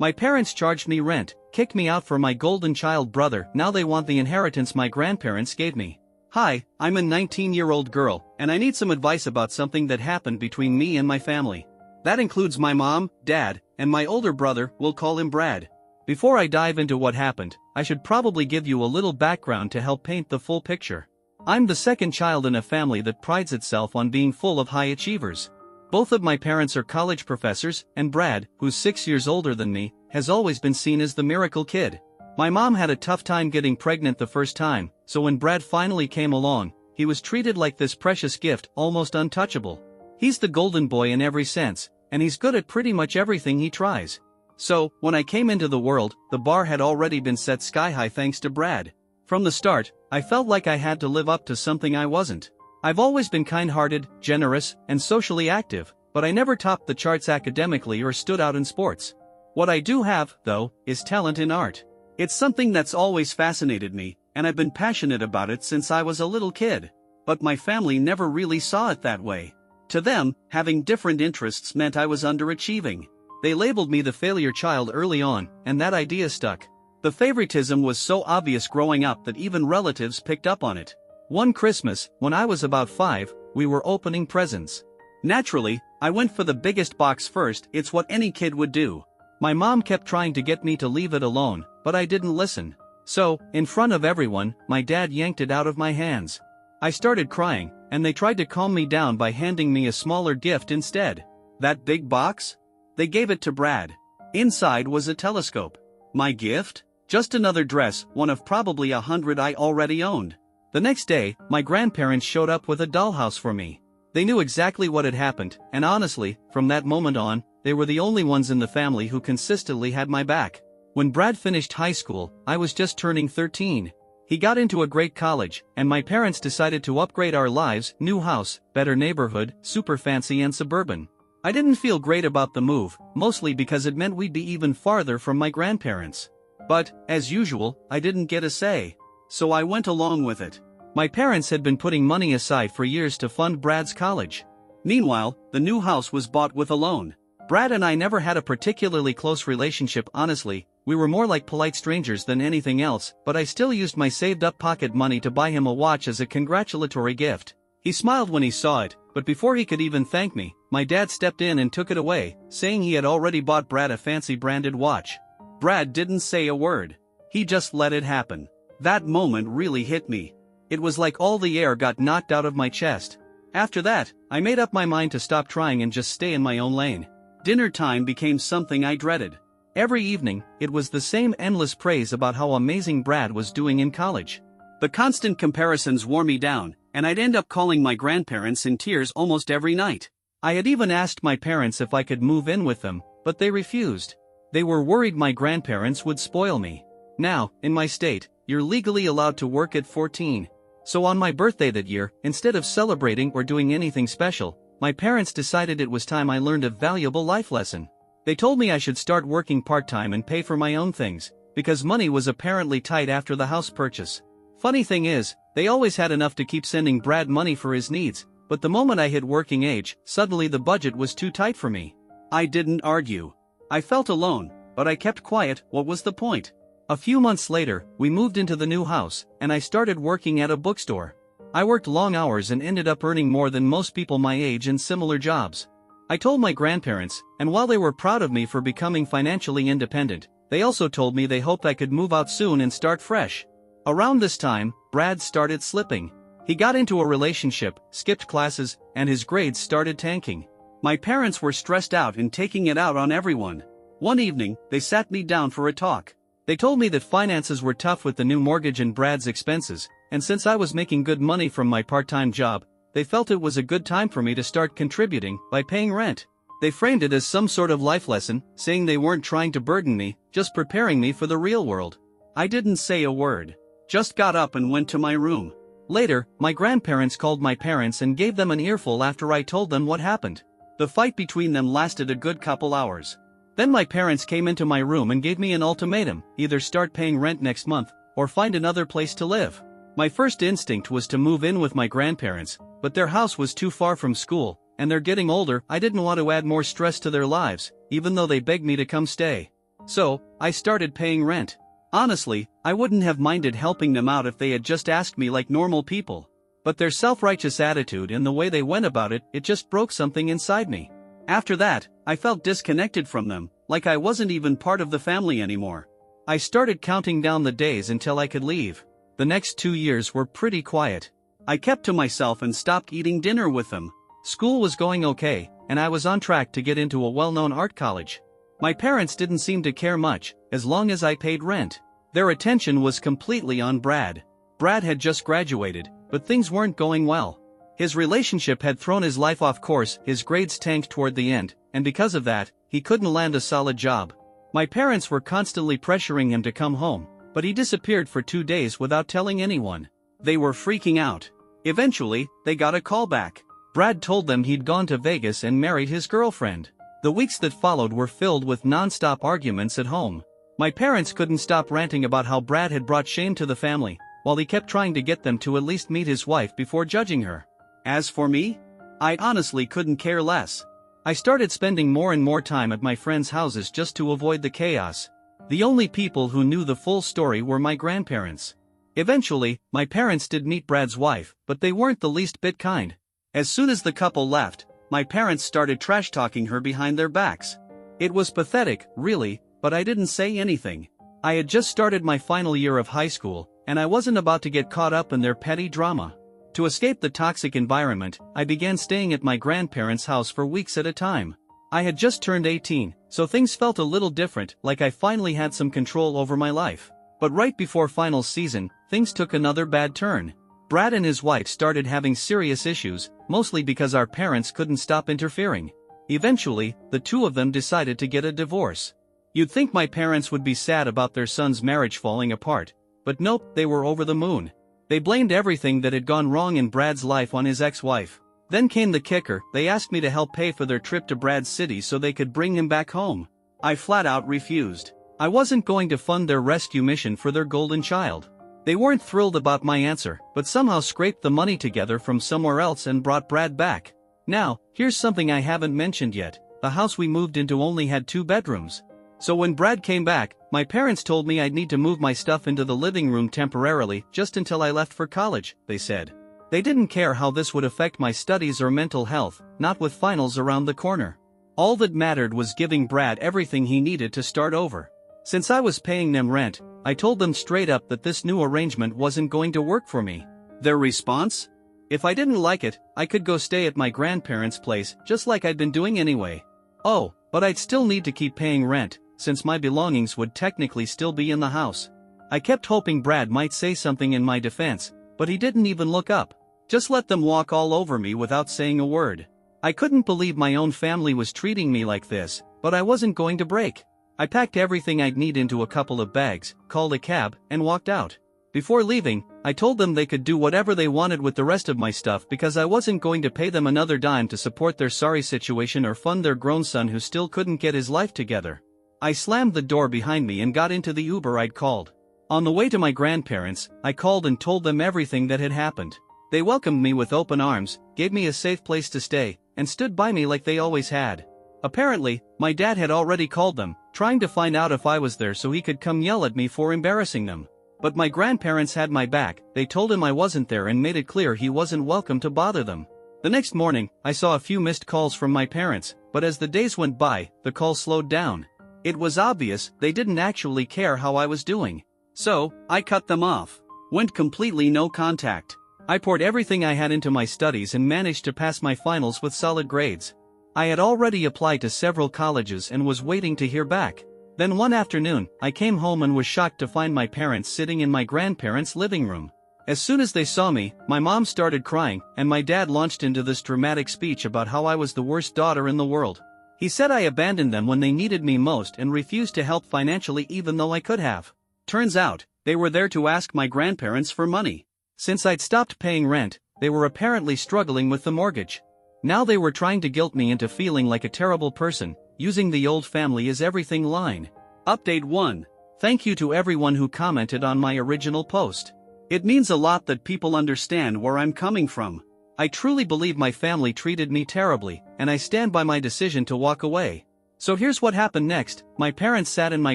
My parents charged me rent, kicked me out for my golden child brother, now they want the inheritance my grandparents gave me. Hi, I'm a 19-year-old girl, and I need some advice about something that happened between me and my family. That includes my mom, dad, and my older brother, we'll call him Brad. Before I dive into what happened, I should probably give you a little background to help paint the full picture. I'm the second child in a family that prides itself on being full of high achievers. Both of my parents are college professors, and Brad, who's 6 years older than me, has always been seen as the miracle kid. My mom had a tough time getting pregnant the first time, so when Brad finally came along, he was treated like this precious gift, almost untouchable. He's the golden boy in every sense, and he's good at pretty much everything he tries. So, when I came into the world, the bar had already been set sky high thanks to Brad. From the start, I felt like I had to live up to something I wasn't. I've always been kind-hearted, generous, and socially active, but I never topped the charts academically or stood out in sports. What I do have, though, is talent in art. It's something that's always fascinated me, and I've been passionate about it since I was a little kid. But my family never really saw it that way. To them, having different interests meant I was underachieving. They labeled me the failure child early on, and that idea stuck. The favoritism was so obvious growing up that even relatives picked up on it. One Christmas, when I was about 5, we were opening presents. Naturally, I went for the biggest box first, it's what any kid would do. My mom kept trying to get me to leave it alone, but I didn't listen. So, in front of everyone, my dad yanked it out of my hands. I started crying, and they tried to calm me down by handing me a smaller gift instead. That big box? They gave it to Brad. Inside was a telescope. My gift? Just another dress, one of probably 100 I already owned. The next day, my grandparents showed up with a dollhouse for me. They knew exactly what had happened, and honestly, from that moment on, they were the only ones in the family who consistently had my back. When Brad finished high school, I was just turning 13. He got into a great college, and my parents decided to upgrade our lives, new house, better neighborhood, super fancy and suburban. I didn't feel great about the move, mostly because it meant we'd be even farther from my grandparents. But, as usual, I didn't get a say. So I went along with it. My parents had been putting money aside for years to fund Brad's college. Meanwhile, the new house was bought with a loan. Brad and I never had a particularly close relationship, honestly. We were more like polite strangers than anything else, but I still used my saved-up pocket money to buy him a watch as a congratulatory gift. He smiled when he saw it, but before he could even thank me, my dad stepped in and took it away, saying he had already bought Brad a fancy branded watch. Brad didn't say a word. He just let it happen. That moment really hit me. It was like all the air got knocked out of my chest. After that, I made up my mind to stop trying and just stay in my own lane. Dinner time became something I dreaded. Every evening, it was the same endless praise about how amazing Brad was doing in college. The constant comparisons wore me down, and I'd end up calling my grandparents in tears almost every night. I had even asked my parents if I could move in with them, but they refused. They were worried my grandparents would spoil me. Now, in my state, you're legally allowed to work at 14. So on my birthday that year, instead of celebrating or doing anything special, my parents decided it was time I learned a valuable life lesson. They told me I should start working part-time and pay for my own things, because money was apparently tight after the house purchase. Funny thing is, they always had enough to keep sending Brad money for his needs, but the moment I hit working age, suddenly the budget was too tight for me. I didn't argue. I felt alone, but I kept quiet. What was the point? A few months later, we moved into the new house, and I started working at a bookstore. I worked long hours and ended up earning more than most people my age in similar jobs. I told my grandparents, and while they were proud of me for becoming financially independent, they also told me they hoped I could move out soon and start fresh. Around this time, Brad started slipping. He got into a relationship, skipped classes, and his grades started tanking. My parents were stressed out and taking it out on everyone. One evening, they sat me down for a talk. They told me that finances were tough with the new mortgage and Brad's expenses, and since I was making good money from my part-time job, they felt it was a good time for me to start contributing by paying rent. They framed it as some sort of life lesson, saying they weren't trying to burden me, just preparing me for the real world. I didn't say a word. Just got up and went to my room. Later, my grandparents called my parents and gave them an earful after I told them what happened. The fight between them lasted a good couple hours. Then my parents came into my room and gave me an ultimatum: either start paying rent next month, or find another place to live. My first instinct was to move in with my grandparents, but their house was too far from school, and they're getting older. I didn't want to add more stress to their lives, even though they begged me to come stay. So, I started paying rent. Honestly, I wouldn't have minded helping them out if they had just asked me like normal people. But their self-righteous attitude and the way they went about it, it just broke something inside me. After that, I felt disconnected from them, like I wasn't even part of the family anymore. I started counting down the days until I could leave. The next 2 years were pretty quiet. I kept to myself and stopped eating dinner with them. School was going okay, and I was on track to get into a well-known art college. My parents didn't seem to care much, as long as I paid rent. Their attention was completely on Brad. Brad had just graduated, but things weren't going well. His relationship had thrown his life off course, his grades tanked toward the end, and because of that, he couldn't land a solid job. My parents were constantly pressuring him to come home, but he disappeared for 2 days without telling anyone. They were freaking out. Eventually, they got a call back. Brad told them he'd gone to Vegas and married his girlfriend. The weeks that followed were filled with non-stop arguments at home. My parents couldn't stop ranting about how Brad had brought shame to the family, while he kept trying to get them to at least meet his wife before judging her. As for me, I honestly couldn't care less. I started spending more and more time at my friends' houses just to avoid the chaos. The only people who knew the full story were my grandparents. Eventually, my parents did meet Brad's wife, but they weren't the least bit kind. As soon as the couple left, my parents started trash-talking her behind their backs. It was pathetic, really, but I didn't say anything. I had just started my final year of high school, and I wasn't about to get caught up in their petty drama. To escape the toxic environment, I began staying at my grandparents' house for weeks at a time. I had just turned 18, so things felt a little different, like I finally had some control over my life. But right before finals season, things took another bad turn. Brad and his wife started having serious issues, mostly because our parents couldn't stop interfering. Eventually, the two of them decided to get a divorce. You'd think my parents would be sad about their son's marriage falling apart, but nope, they were over the moon. They blamed everything that had gone wrong in Brad's life on his ex-wife. Then came the kicker, they asked me to help pay for their trip to Brad's city so they could bring him back home. I flat out refused. I wasn't going to fund their rescue mission for their golden child. They weren't thrilled about my answer, but somehow scraped the money together from somewhere else and brought Brad back. Now, here's something I haven't mentioned yet. The house we moved into only had 2 bedrooms. So when Brad came back, my parents told me I'd need to move my stuff into the living room temporarily, just until I left for college, they said. They didn't care how this would affect my studies or mental health, not with finals around the corner. All that mattered was giving Brad everything he needed to start over. Since I was paying them rent, I told them straight up that this new arrangement wasn't going to work for me. Their response? If I didn't like it, I could go stay at my grandparents' place, just like I'd been doing anyway. Oh, but I'd still need to keep paying rent, since my belongings would technically still be in the house. I kept hoping Brad might say something in my defense, but he didn't even look up. Just let them walk all over me without saying a word. I couldn't believe my own family was treating me like this, but I wasn't going to break. I packed everything I'd need into a couple of bags, called a cab, and walked out. Before leaving, I told them they could do whatever they wanted with the rest of my stuff because I wasn't going to pay them another dime to support their sorry situation or fund their grown son who still couldn't get his life together. I slammed the door behind me and got into the Uber I'd called. On the way to my grandparents, I called and told them everything that had happened. They welcomed me with open arms, gave me a safe place to stay, and stood by me like they always had. Apparently, my dad had already called them, trying to find out if I was there so he could come yell at me for embarrassing them. But my grandparents had my back. They told him I wasn't there and made it clear he wasn't welcome to bother them. The next morning, I saw a few missed calls from my parents, but as the days went by, the calls slowed down. It was obvious they didn't actually care how I was doing. So, I cut them off. Went completely no contact. I poured everything I had into my studies and managed to pass my finals with solid grades. I had already applied to several colleges and was waiting to hear back. Then one afternoon, I came home and was shocked to find my parents sitting in my grandparents' living room. As soon as they saw me, my mom started crying, and my dad launched into this dramatic speech about how I was the worst daughter in the world. He said I abandoned them when they needed me most and refused to help financially even though I could have. Turns out, they were there to ask my grandparents for money. Since I'd stopped paying rent, they were apparently struggling with the mortgage. Now they were trying to guilt me into feeling like a terrible person, using the old family is everything line. Update 1. Thank you to everyone who commented on my original post. It means a lot that people understand where I'm coming from. I truly believe my family treated me terribly, and I stand by my decision to walk away. So here's what happened next. My parents sat in my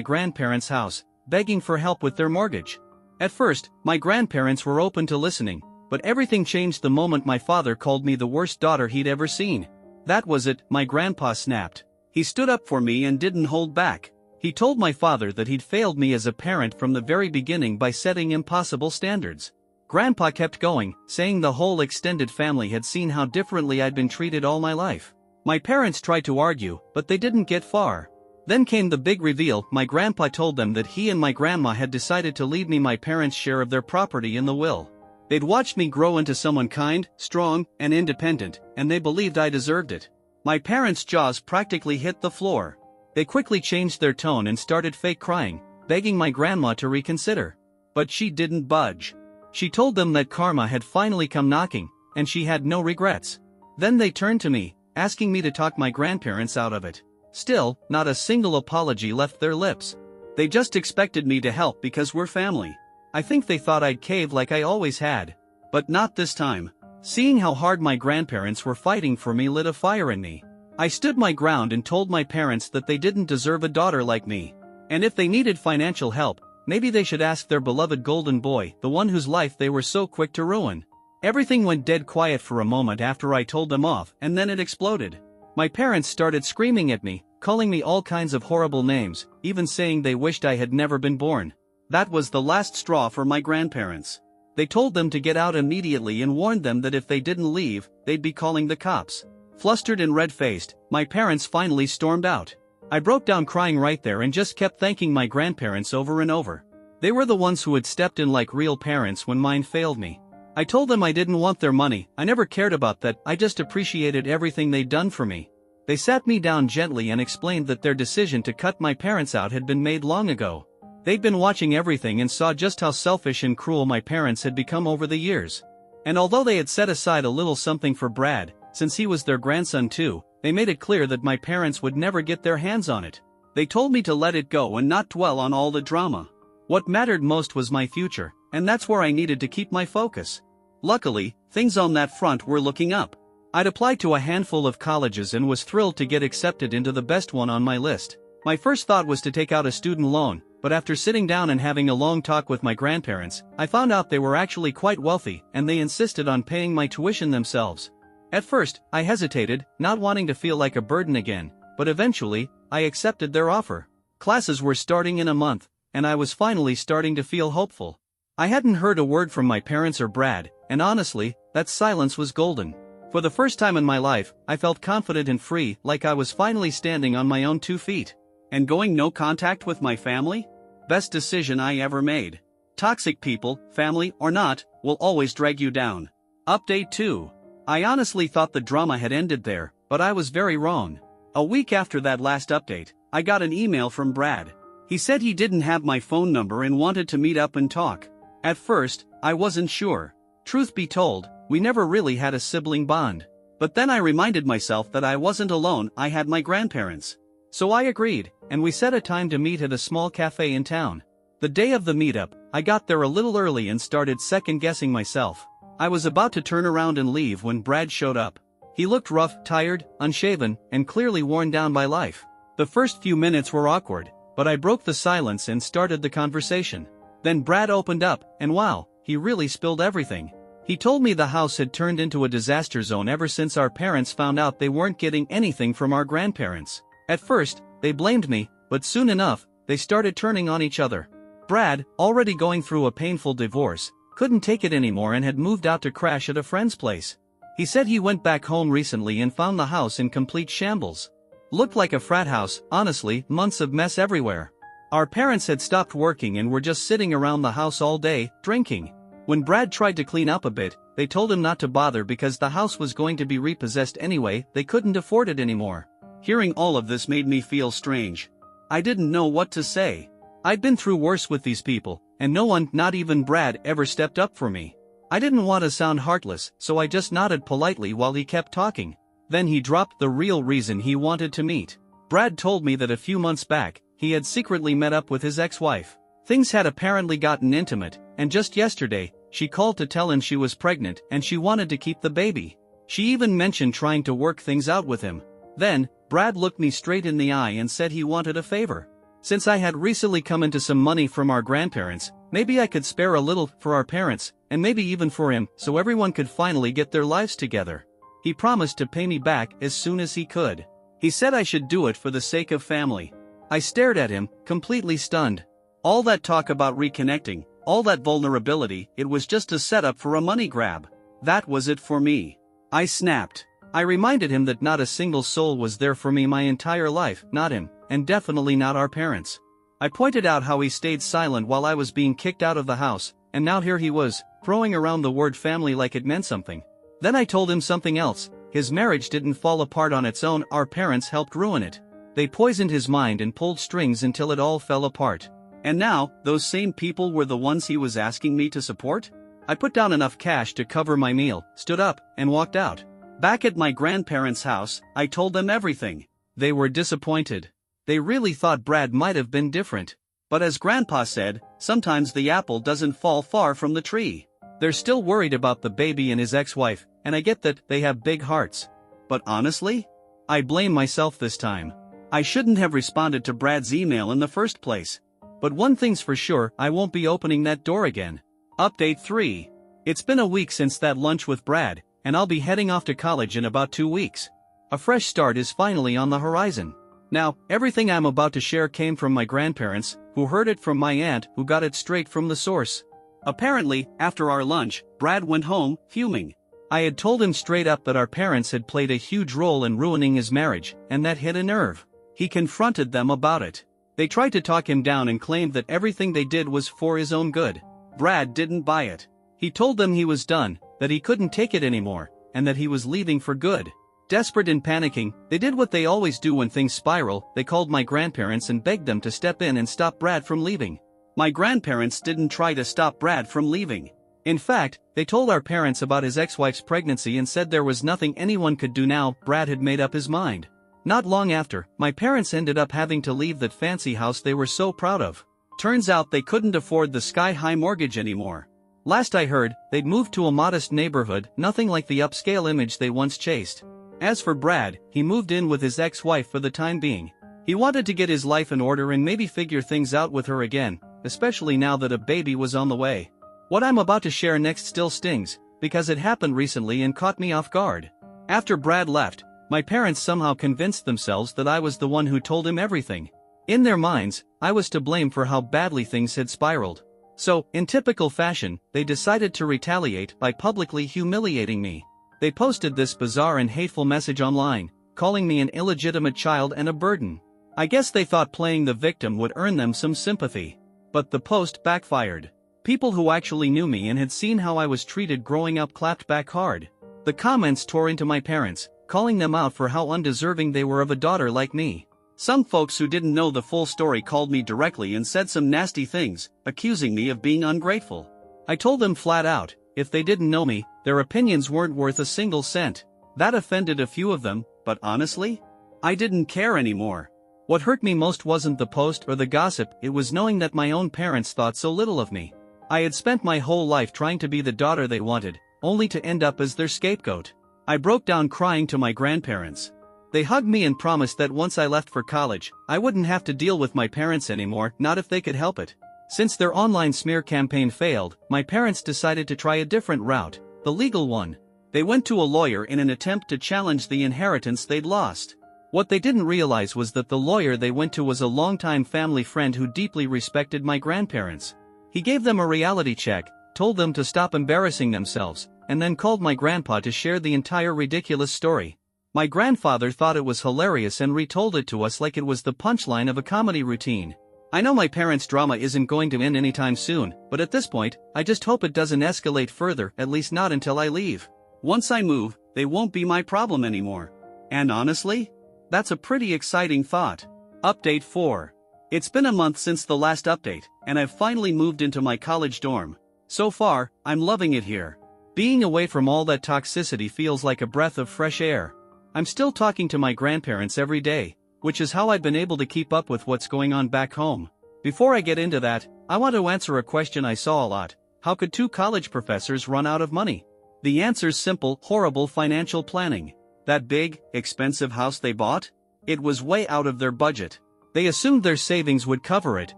grandparents' house, begging for help with their mortgage. At first, my grandparents were open to listening, but everything changed the moment my father called me the worst daughter he'd ever seen. That was it, my grandpa snapped. He stood up for me and didn't hold back. He told my father that he'd failed me as a parent from the very beginning by setting impossible standards. Grandpa kept going, saying the whole extended family had seen how differently I'd been treated all my life. My parents tried to argue, but they didn't get far. Then came the big reveal. My grandpa told them that he and my grandma had decided to leave me my parents' share of their property in the will. They'd watched me grow into someone kind, strong, and independent, and they believed I deserved it. My parents' jaws practically hit the floor. They quickly changed their tone and started fake crying, begging my grandma to reconsider. But she didn't budge. She told them that karma had finally come knocking, and she had no regrets. Then they turned to me, asking me to talk my grandparents out of it. Still, not a single apology left their lips. They just expected me to help because we're family. I think they thought I'd cave like I always had. But not this time. Seeing how hard my grandparents were fighting for me lit a fire in me. I stood my ground and told my parents that they didn't deserve a daughter like me. And if they needed financial help, maybe they should ask their beloved golden boy, the one whose life they were so quick to ruin. Everything went dead quiet for a moment after I told them off, and then it exploded. My parents started screaming at me, calling me all kinds of horrible names, even saying they wished I had never been born. That was the last straw for my grandparents. They told them to get out immediately and warned them that if they didn't leave, they'd be calling the cops. Flustered and red-faced, my parents finally stormed out. I broke down crying right there and just kept thanking my grandparents over and over. They were the ones who had stepped in like real parents when mine failed me. I told them I didn't want their money, I never cared about that, I just appreciated everything they'd done for me. They sat me down gently and explained that their decision to cut my parents out had been made long ago. They'd been watching everything and saw just how selfish and cruel my parents had become over the years. And although they had set aside a little something for Brad, since he was their grandson too, they made it clear that my parents would never get their hands on it. They told me to let it go and not dwell on all the drama. What mattered most was my future, and that's where I needed to keep my focus. Luckily, things on that front were looking up. I'd applied to a handful of colleges and was thrilled to get accepted into the best one on my list. My first thought was to take out a student loan, but after sitting down and having a long talk with my grandparents, I found out they were actually quite wealthy and they insisted on paying my tuition themselves. At first, I hesitated, not wanting to feel like a burden again, but eventually, I accepted their offer. Classes were starting in a month, and I was finally starting to feel hopeful. I hadn't heard a word from my parents or Brad, and honestly, that silence was golden. For the first time in my life, I felt confident and free, like I was finally standing on my own 2 feet. And going no contact with my family? Best decision I ever made. Toxic people, family or not, will always drag you down. Update 2. I honestly thought the drama had ended there, but I was very wrong. A week after that last update, I got an email from Brad. He said he didn't have my phone number and wanted to meet up and talk. At first, I wasn't sure. Truth be told, we never really had a sibling bond. But then I reminded myself that I wasn't alone, I had my grandparents. So I agreed, and we set a time to meet at a small cafe in town. The day of the meetup, I got there a little early and started second-guessing myself. I was about to turn around and leave when Brad showed up. He looked rough, tired, unshaven, and clearly worn down by life. The first few minutes were awkward, but I broke the silence and started the conversation. Then Brad opened up, and wow, he really spilled everything. He told me the house had turned into a disaster zone ever since our parents found out they weren't getting anything from our grandparents. At first, they blamed me, but soon enough, they started turning on each other. Brad, already going through a painful divorce, couldn't take it anymore and had moved out to crash at a friend's place. He said he went back home recently and found the house in complete shambles. Looked like a frat house, honestly, months of mess everywhere. Our parents had stopped working and were just sitting around the house all day, drinking. When Brad tried to clean up a bit, they told him not to bother because the house was going to be repossessed anyway, they couldn't afford it anymore. Hearing all of this made me feel strange. I didn't know what to say. I'd been through worse with these people, and no one, not even Brad, ever stepped up for me. I didn't want to sound heartless, so I just nodded politely while he kept talking. Then he dropped the real reason he wanted to meet. Brad told me that a few months back, he had secretly met up with his ex-wife. Things had apparently gotten intimate, and just yesterday, she called to tell him she was pregnant and she wanted to keep the baby. She even mentioned trying to work things out with him. Then, Brad looked me straight in the eye and said he wanted a favor. Since I had recently come into some money from our grandparents, maybe I could spare a little for our parents, and maybe even for him, so everyone could finally get their lives together. He promised to pay me back as soon as he could. He said I should do it for the sake of family. I stared at him, completely stunned. All that talk about reconnecting, all that vulnerability, it was just a setup for a money grab. That was it for me. I snapped. I reminded him that not a single soul was there for me my entire life, not him, and definitely not our parents. I pointed out how he stayed silent while I was being kicked out of the house, and now here he was, throwing around the word family like it meant something. Then I told him something else. His marriage didn't fall apart on its own, our parents helped ruin it. They poisoned his mind and pulled strings until it all fell apart. And now, those same people were the ones he was asking me to support? I put down enough cash to cover my meal, stood up, and walked out. Back at my grandparents' house, I told them everything. They were disappointed. They really thought Brad might have been different. But as Grandpa said, sometimes the apple doesn't fall far from the tree. They're still worried about the baby and his ex-wife, and I get that they have big hearts. But honestly, I blame myself this time. I shouldn't have responded to Brad's email in the first place. But one thing's for sure, I won't be opening that door again. Update 3. It's been a week since that lunch with Brad, and I'll be heading off to college in about 2 weeks. A fresh start is finally on the horizon. Now, everything I'm about to share came from my grandparents, who heard it from my aunt, who got it straight from the source. Apparently, after our lunch, Brad went home, fuming. I had told him straight up that our parents had played a huge role in ruining his marriage, and that hit a nerve. He confronted them about it. They tried to talk him down and claimed that everything they did was for his own good. Brad didn't buy it. He told them he was done, that he couldn't take it anymore, and that he was leaving for good. Desperate and panicking, they did what they always do when things spiral. They called my grandparents and begged them to step in and stop Brad from leaving. My grandparents didn't try to stop Brad from leaving. In fact, they told our parents about his ex-wife's pregnancy and said there was nothing anyone could do now. Brad had made up his mind. Not long after, my parents ended up having to leave that fancy house they were so proud of. Turns out they couldn't afford the sky-high mortgage anymore. Last I heard, they'd moved to a modest neighborhood, nothing like the upscale image they once chased. As for Brad, he moved in with his ex-wife for the time being. He wanted to get his life in order and maybe figure things out with her again, especially now that a baby was on the way. What I'm about to share next still stings, because it happened recently and caught me off guard. After Brad left, my parents somehow convinced themselves that I was the one who told him everything. In their minds, I was to blame for how badly things had spiraled. So, in typical fashion, they decided to retaliate by publicly humiliating me. They posted this bizarre and hateful message online, calling me an illegitimate child and a burden. I guess they thought playing the victim would earn them some sympathy. But the post backfired. People who actually knew me and had seen how I was treated growing up clapped back hard. The comments tore into my parents, calling them out for how undeserving they were of a daughter like me. Some folks who didn't know the full story called me directly and said some nasty things, accusing me of being ungrateful. I told them flat out, if they didn't know me, their opinions weren't worth a single cent. That offended a few of them, but honestly, I didn't care anymore. What hurt me most wasn't the post or the gossip, it was knowing that my own parents thought so little of me. I had spent my whole life trying to be the daughter they wanted, only to end up as their scapegoat. I broke down crying to my grandparents. They hugged me and promised that once I left for college, I wouldn't have to deal with my parents anymore, not if they could help it. Since their online smear campaign failed, my parents decided to try a different route, the legal one. They went to a lawyer in an attempt to challenge the inheritance they'd lost. What they didn't realize was that the lawyer they went to was a longtime family friend who deeply respected my grandparents. He gave them a reality check, told them to stop embarrassing themselves, and then called my grandpa to share the entire ridiculous story. My grandfather thought it was hilarious and retold it to us like it was the punchline of a comedy routine. I know my parents' drama isn't going to end anytime soon, but at this point, I just hope it doesn't escalate further, at least not until I leave. Once I move, they won't be my problem anymore. And honestly, that's a pretty exciting thought. Update 4. It's been a month since the last update, and I've finally moved into my college dorm. So far, I'm loving it here. Being away from all that toxicity feels like a breath of fresh air. I'm still talking to my grandparents every day, which is how I've been able to keep up with what's going on back home. Before I get into that, I want to answer a question I saw a lot. How could 2 college professors run out of money? The answer's simple: horrible financial planning. That big, expensive house they bought? It was way out of their budget. They assumed their savings would cover it,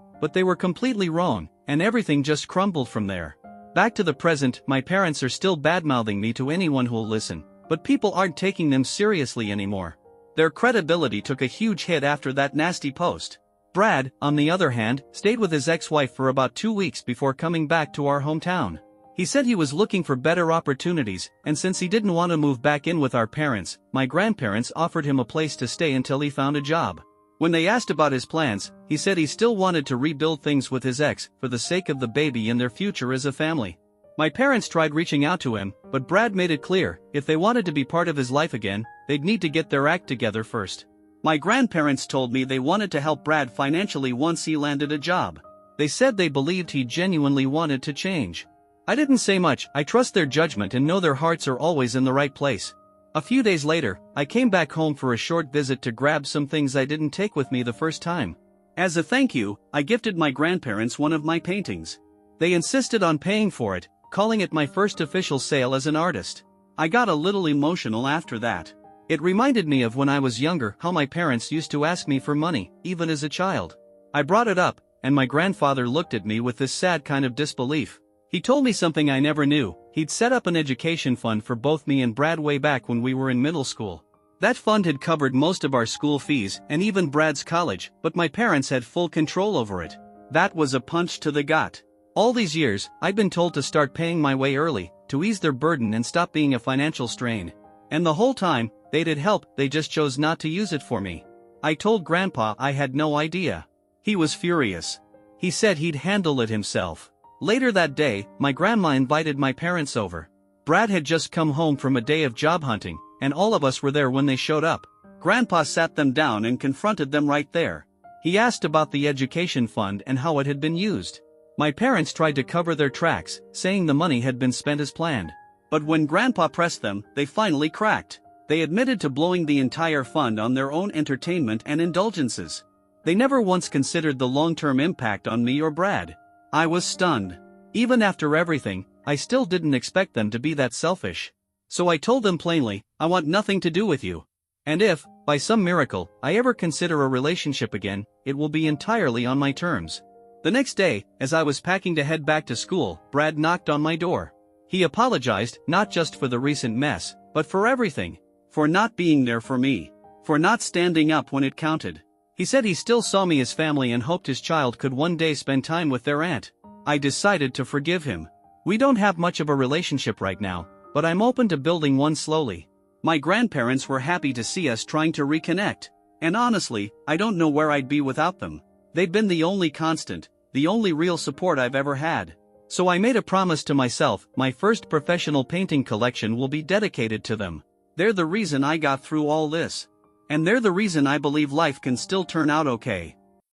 but they were completely wrong, and everything just crumbled from there. Back to the present, my parents are still badmouthing me to anyone who'll listen, but people aren't taking them seriously anymore. Their credibility took a huge hit after that nasty post. Brad, on the other hand, stayed with his ex-wife for about 2 weeks before coming back to our hometown. He said he was looking for better opportunities, and since he didn't want to move back in with our parents, my grandparents offered him a place to stay until he found a job. When they asked about his plans, he said he still wanted to rebuild things with his ex, for the sake of the baby and their future as a family. My parents tried reaching out to him, but Brad made it clear, if they wanted to be part of his life again, they'd need to get their act together first. My grandparents told me they wanted to help Brad financially once he landed a job. They said they believed he genuinely wanted to change. I didn't say much. I trust their judgment and know their hearts are always in the right place. A few days later, I came back home for a short visit to grab some things I didn't take with me the first time. As a thank you, I gifted my grandparents one of my paintings. They insisted on paying for it, calling it my first official sale as an artist. I got a little emotional after that. It reminded me of when I was younger how my parents used to ask me for money, even as a child. I brought it up, and my grandfather looked at me with this sad kind of disbelief. He told me something I never knew. He'd set up an education fund for both me and Brad way back when we were in middle school. That fund had covered most of our school fees and even Brad's college, but my parents had full control over it. That was a punch to the gut. All these years, I'd been told to start paying my way early, to ease their burden and stop being a financial strain. And the whole time, they'd had help, they just chose not to use it for me. I told Grandpa I had no idea. He was furious. He said he'd handle it himself. Later that day, my grandma invited my parents over. Brad had just come home from a day of job hunting, and all of us were there when they showed up. Grandpa sat them down and confronted them right there. He asked about the education fund and how it had been used. My parents tried to cover their tracks, saying the money had been spent as planned. But when Grandpa pressed them, they finally cracked. They admitted to blowing the entire fund on their own entertainment and indulgences. They never once considered the long-term impact on me or Brad. I was stunned. Even after everything, I still didn't expect them to be that selfish. So I told them plainly, I want nothing to do with you. And if, by some miracle, I ever consider a relationship again, it will be entirely on my terms. The next day, as I was packing to head back to school, Brad knocked on my door. He apologized, not just for the recent mess, but for everything. For not being there for me. For not standing up when it counted. He said he still saw me as family and hoped his child could one day spend time with their aunt. I decided to forgive him. We don't have much of a relationship right now, but I'm open to building one slowly. My grandparents were happy to see us trying to reconnect. And honestly, I don't know where I'd be without them. They've been the only constant, the only real support I've ever had. So I made a promise to myself, my first professional painting collection will be dedicated to them. They're the reason I got through all this. And they're the reason I believe life can still turn out okay.